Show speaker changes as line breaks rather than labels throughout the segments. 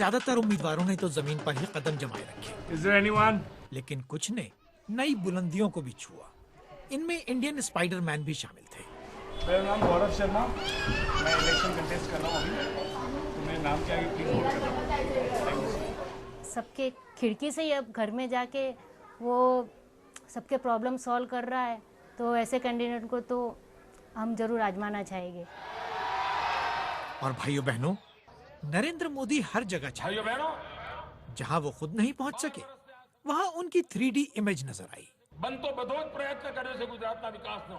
ज्यादातर उम्मीदवारों ने तो जमीन पर ही कदम जमाए रखे।
Is there anyone?
लेकिन कुछ ने नई बुलंदियों को भी छुआ। इनमें इंडियन स्पाइडरमैन भी शामिल थे।
मेरा नाम गौरव शर्मा, मैं इलेक्शन कंटेस्ट कर रहा हूँ अभी। तो मेरे नाम के आगे प्लीज वोट करना।
सबके खिड़की से ही अब घर में जाके वो सबके प्रॉब्लम सॉल्व कर रहा है, तो ऐसे कैंडिडेट को तो हम जरूर आजमाना चाहेंगे।
और भाइयों बहनों, नरेंद्र मोदी हर जगह छाए। जहां वो खुद नहीं पहुंच सके, वहां उनकी 3D इमेज नजर आई।
बनतो बदोज प्रयत्न करने से गुजरात विकास नो।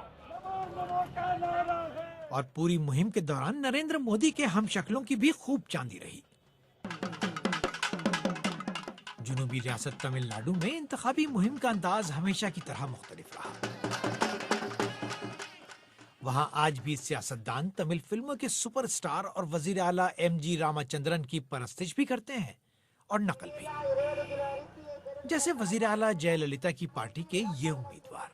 और पूरी मुहिम के दौरान नरेंद्र मोदी के हमशक्लों की भी खूब चांदी रही। जुनूबी रियासत तमिलनाडु में इंतखाबी मुहिम का अंदाज हमेशा की तरह मुख्तलिफ रहा। वहां आज भी सियासतदान तमिल फिल्मों के सुपरस्टार और वजीर आला MG रामाचंद्रन की परस्तिश भी करते हैं और नकल भी। जैसे वजीर आला जयललिता की पार्टी के ये उम्मीदवार।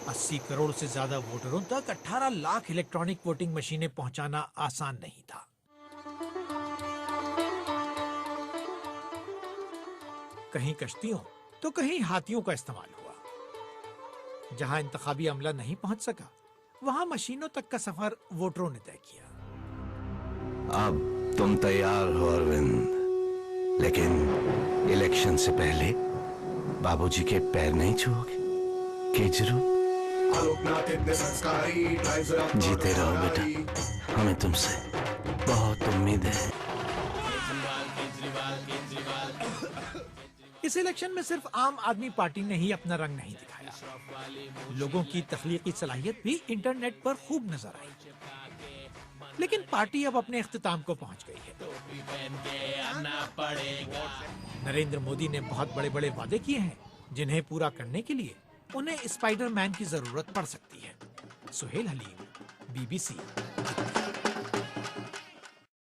80 करोड़ से ज्यादा वोटरों तक 18 लाख इलेक्ट्रॉनिक वोटिंग मशीनें पहुंचाना आसान नहीं था। कहीं कश्तियों तो कहीं हाथियों का इस्तेमाल हुआ। जहां इंतखाबी अमला नहीं पहुंच सका, वहां मशीनों तक का सफर वोटरों ने तय किया।
अब तुम तैयार हो अरविंद, लेकिन इलेक्शन से पहले बाबूजी के पैर नहीं छुओगे? केजरीवाल, जीते रहो बेटा, हमें तुमसे बहुत उम्मीद है।
इस इलेक्शन में सिर्फ आम आदमी पार्टी ने ही अपना रंग नहीं दिखाया। लोगों की तख्लीकी सलाहियत भी इंटरनेट पर खूब नजर आई। लेकिन पार्टी अब अपने इख्तिताम को पहुंच गई है। नरेंद्र मोदी ने बहुत बड़े बड़े वादे किए हैं, जिन्हें पूरा करने के लिए उन्हें स्पाइडरमैन की जरूरत पड़ सकती है। सुहेल हलीम, BBC।